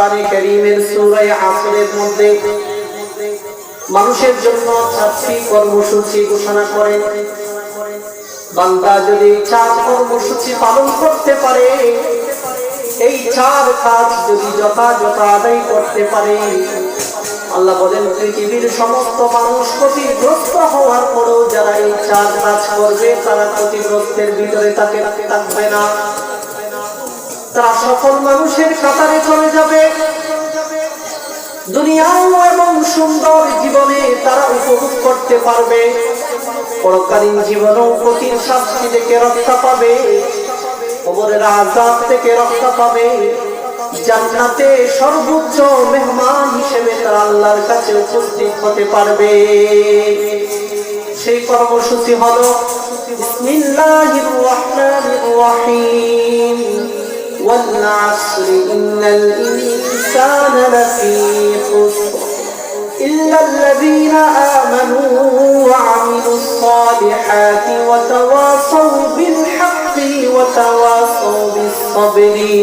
কোরআনে কারীমের সূরা আসরের মধ্যে মানুষের জন্য 4টি কর্মসূচি ঘোষণা করেন। বান্দা যদি 4 কর্মসূচি পালন করতে পারে, এই 4 কাজ যদি যথাযথ আদায় করতে পারে, আল্লাহ বলেন পৃথিবীর সমস্ত মানুষ ক্ষতিগ্রস্ত হওয়ার পরেও যারা এই 4 কাজ করবে তারা ক্ষতিগ্রস্তের ভিতরে থাকবে না, তারা সফল মানুষের কাতারে চলে যাবে। দুনিয়াও এবং সুন্দর জীবনে তারা উপভোগ করতে পারবে, পরকালীন জীবনেও কঠিন শাস্তি থেকে রক্ষা পাবে, কবরের আযাব থেকে রক্ষা পাবে, জান্নাতে সর্বোচ্চ মেহমান হিসেবে তারা আল্লাহর কাছে উপস্থিত হতে পারবে। সেই কর্মসূচি হলো বিসমিল্লাহির রহমানির রহিম, ওয়াল আসরি ইন্নাল ইনসানা লাফী খুসর ইল্লাল্লাযীনা আমানু ওয়া আমিলুস সালিহাতি ওয়া তাওয়াসাউ বিল হাক্কি ওয়া তাওয়াসাউ বিস সাবরি।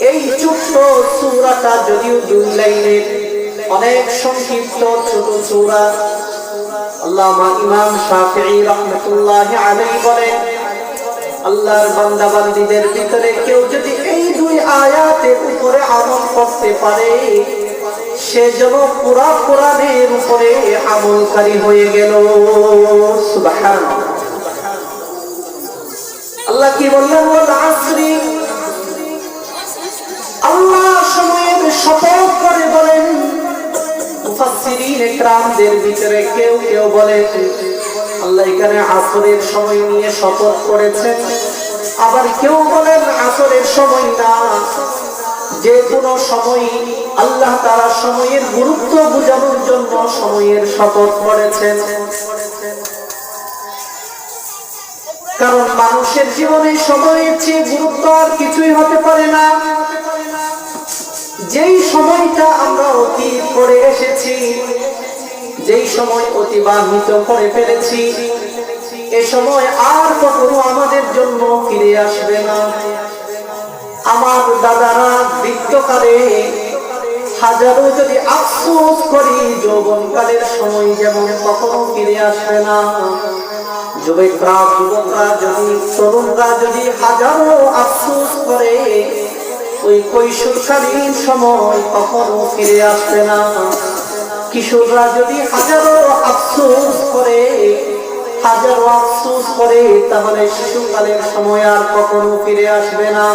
এই ছোট্ট সূরাটা যদিও 2 লাইনের, অনেক সংক্ষিপ্ত ছোট সূরা। আল্লামা ইমাম শাফিঈ রাহমাতুল্লাহি আলাইহি বলেন, আল্লাহর বান্দা বান্দীদের ভিতরে কেউ যদি এই 2 আয়াতের উপরে আমল করতে পারে, সে যেন পুরা কোরআনের উপরে আমলকারী হয়ে গেল। সুবহানাল্লাহ। আল্লাহ কি বললেন? ওয়াল আসরি, আল্লাহ সময়ের শপথ করে বলেন। মুফাসসিরিন ইকরামদের ভিতরে কেউ কেউ বলেন আল্লাহ এখানে আসরের সময় নিয়ে শপথ করেছেন, আবার কেউ বলেন আসরের সময় না, যে কোনো সময় আল্লাহ তাআলা সময়ের গুরুত্ব বোঝানোর জন্য সময়ের শপথ করেছেন। কারণ মানুষের জীবনে সময়ের চেয়ে গুরুত্ব আর কিছুই হতে পারে না। যেই সময়টা আমরা অতীত করে এসেছি, যেই সময় অতিবাহিত করে ফেলেছি, এ সময় আর কখনো আমাদের জন্য ফিরে আসবে না। আমার দাদারা বৃদ্ধকালে হাজারো যদি আফসোস করি, যৌবনকালের সময় যেমন কখনো ফিরে আসবে না। যুবকরা যদি তরুণরা যদি হাজারো আফসোস করে, ওই কৈশোরকালীন সময় কখনো ফিরে আসবে না। কিশোররা যদি হাজারো আফসোস করে, তাহলে শিশুকালের সময় আর কখনো ফিরে আসবে না।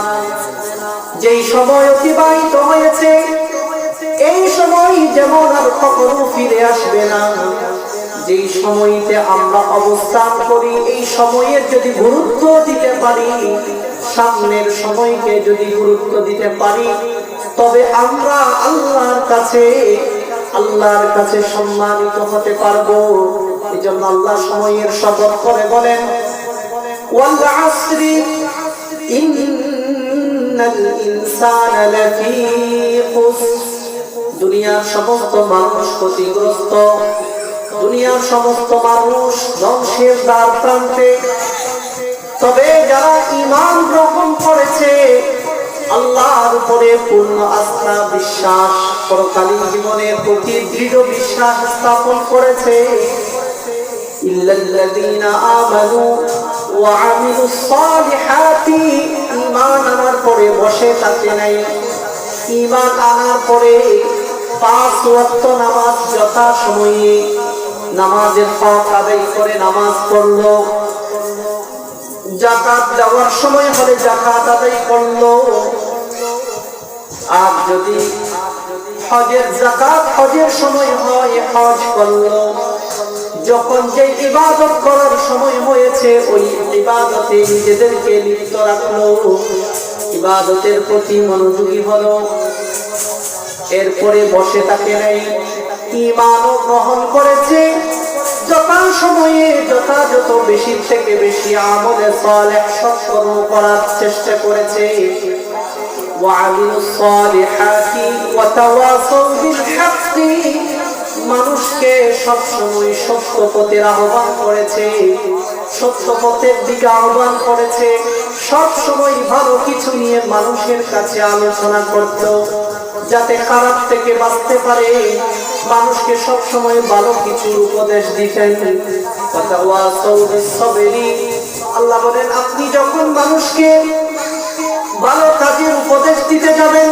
যেই সময় অতিবাহিত হয়েছে, এই সময় যেমন আর কখনো ফিরে আসবে না। যেই সময়তে আমরা অবস্থান করি, এই সময়ের যদি গুরুত্ব দিতে পারি, সামনের সময়কে যদি গুরুত্ব দিতে পারি, তবে আমরা আল্লাহর কাছে সম্মানিত হতে পারবো। এজন্য আল্লাহ সময়ের শপথ করে বলেন, ওয়াল আসরি ইন্নাল ইনসানা লাফী খুসর। দুনিয়ার সমস্ত মানুষ ক্ষতিগ্রস্ত, দুনিয়ার সমস্ত মানুষ ধ্বংসের দ্বার প্রান্তে। তবে যারা ঈমান গ্রহণ করেছে, আল্লাহর উপরে পূর্ণ আস্থা বিশ্বাস, পরকালীন জীবনের প্রতি দৃঢ় বিশ্বাস স্থাপন করেছে, ইল্লাল্লাযীনা আমানু ওয়া আমিলুস সালিহাতি, ঈমান আনার পরে বসে থাকে নাই, ঈমান আনার পরে 5 ওয়াক্ত নামাজ যথাসময়ে নামাজের হক আদায় করে নামাজ পড়লো, যাকাত দেওয়ার সময় হলে যাকাত আদায় করলো, আর যদি হজের যাকাত হজের সময় হয় হজ করলো, যখন যে ইবাদত করার সময় হয়েছে ওই ইবাদতে নিজেদেরকে লিপ্ত রাখলো, ইবাদতের প্রতি মনোযোগী হলো, এরপরে বসে থাকে নাই, ঈমানও গ্রহণ করেছে, যথাসময়ে যথাযথ বেশি থেকে বেশি আমলে সালেহ সৎকর্ম করার চেষ্টা করেছে, ওয়া আমিলুস সালিহাতি ওয়া তাওয়াসাউ বিল হাক্কি, মানুষকে সব সময় সত্য পথের আহ্বান করেছে, সত্য পথের দিকে আহ্বান করেছে, সব সময় ভালো কিছু নিয়ে মানুষের কাছে আলোচনা করত, যাতে খারাপ থেকে বাঁচতে পারে। মানুষকে সব সময় ভালো কিছু উপদেশ দিতেন। আল্লাহ বলেন, আপনি যখন মানুষকে ভালো কাজের উপদেশ দিতে যাবেন,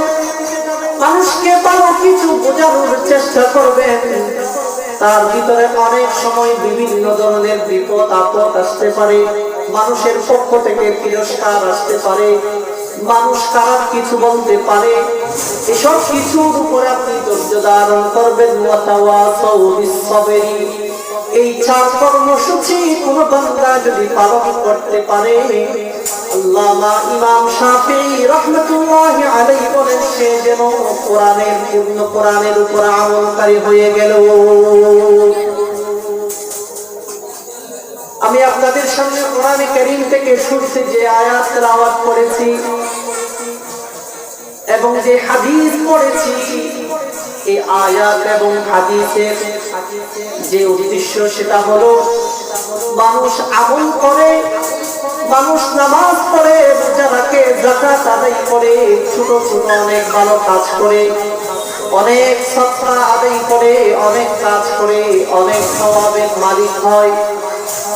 মানুষকে ভালো কিছু বোঝানোর চেষ্টা করবেন, তার ভিতরে অনেক সময় বিভিন্ন ধরনের বিপদ আপদ আসতে পারে, মানুষের পক্ষ থেকে তিরস্কার আসতে পারে, মানুষ খারাপ কিছু বলতে পারে। এসব কিছুর উপরে আপনি ধৈর্য ধারণ করবেন। এই 4 কর্মসূচি কোন বান্দা যদি পালন করতে পারে, আল্লামা ইমাম শাফিঈ রাহমাতুল্লাহি আলাইহি বলেন, সে যেন কোরআনের উপর আমলকারী হয়ে গেল। আমি আপনাদের সামনে কোরআনে কারীম থেকে শুরুতে যে আয়াত তেলাওয়াত করেছি এবং যে হাদিস পড়েছি, এই আয়াত এবং হাদিসের যে উদ্দেশ্য সেটা হলো, মানুষ আমল করে, মানুষ নামাজ পড়ে, রোজা রাখে, যাকাত আদায় করে, ছোট ছোট অনেক ভালো কাজ করে, অনেক সদকা আদায় করে, অনেক কাজ করে, অনেক সওয়াবের মালিক হয়,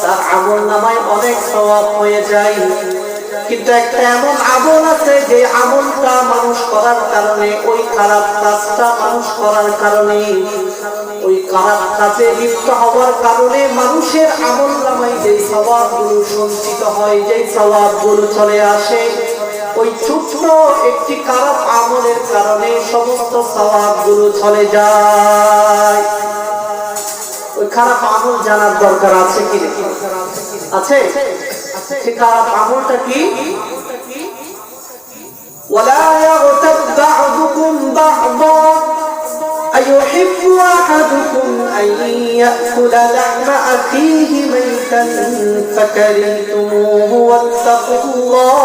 তার আমল নামায় অনেক সওয়াব হয়ে যায়। কিন্তু একটা এমন আমল আছে যে আমলটা মানুষ করার কারণে, ওই খারাপ কাজটা মানুষ করার কারণে, ওই খারাপ কাজে লিপ্ত হওয়ার কারণে মানুষের আমল নামায় যে সওয়াবগুলো সঞ্চিত হয়, যে সওয়াবগুলো চলে আসে, ওই ছোট্ট একটি খারাপ আমলের কারণে সমস্ত সওয়াবগুলো চলে যায়। ওই খারাপ আমল জানার দরকার আছে কি আছে? সে খারাপ আমলটা কি? ওয়ালা ইয়াগতাব বা'দুকুম বা'দা আইয়ুহিব্বু আহাদুকুম আন ইয়াকুলা লাহমা আখিহি মাইতান ফাকারিহতুমুহু ওয়াত্তাকুল্লাহ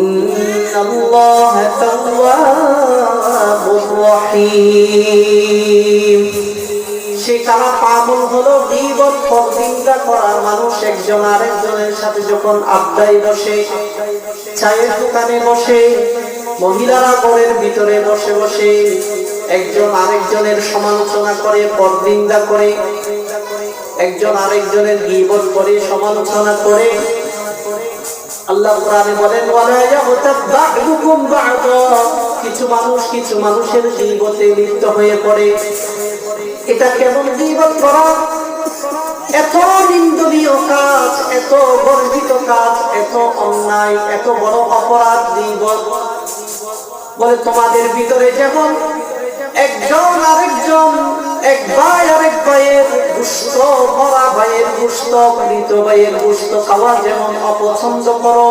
ইন্নাল্লাহা তাওয়াবুর রহিম। সে খারাপ আমল হলো গীবত, পরনিন্দা করা। মানুষ একজন আরেকজনের সাথে যখন আড্ডায় বসে, চায়ের দোকানে বসে, মহিলারা ঘরের ভিতরে বসে বসে একজন আরেকজনের সমালোচনা করে, পরনিন্দা করে, একজন আরেকজনের গীবত করে, সমালোচনা করে, আল্লাহ কোরআনে বলেন, ওয়ালা ইয়াগতাব বা'দুকুম বা'দা, কিছু মানুষের গীবতে লিপ্ত হয়ে পড়ে। এটা কেমন গীবত করা? এত নিন্দনীয় কাজ, এত গর্বিত কাজ, এত অন্যায়, এত বড় অপরাধ গীবত। বলে, তোমাদের ভিতরে যেমন একজন আরেকজন, এক ভাই আরেক ভাইয়ের গোশত, মরা ভাইয়ের গোশত, মৃত ভাইয়ের গোশত খাওয়া যেমন অপছন্দ করো,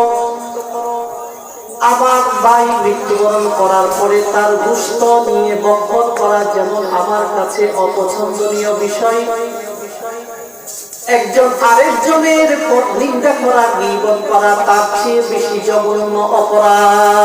আমার ভাই মৃত্যুবরণ করার পরে তার গোশত নিয়ে বক্ষণ করা যেমন আমার কাছে অপছন্দনীয় বিষয়, একজন আরেকজনের নিন্দা করা, গীবত করা তার চেয়ে বেশি জঘন্য অপরাধ।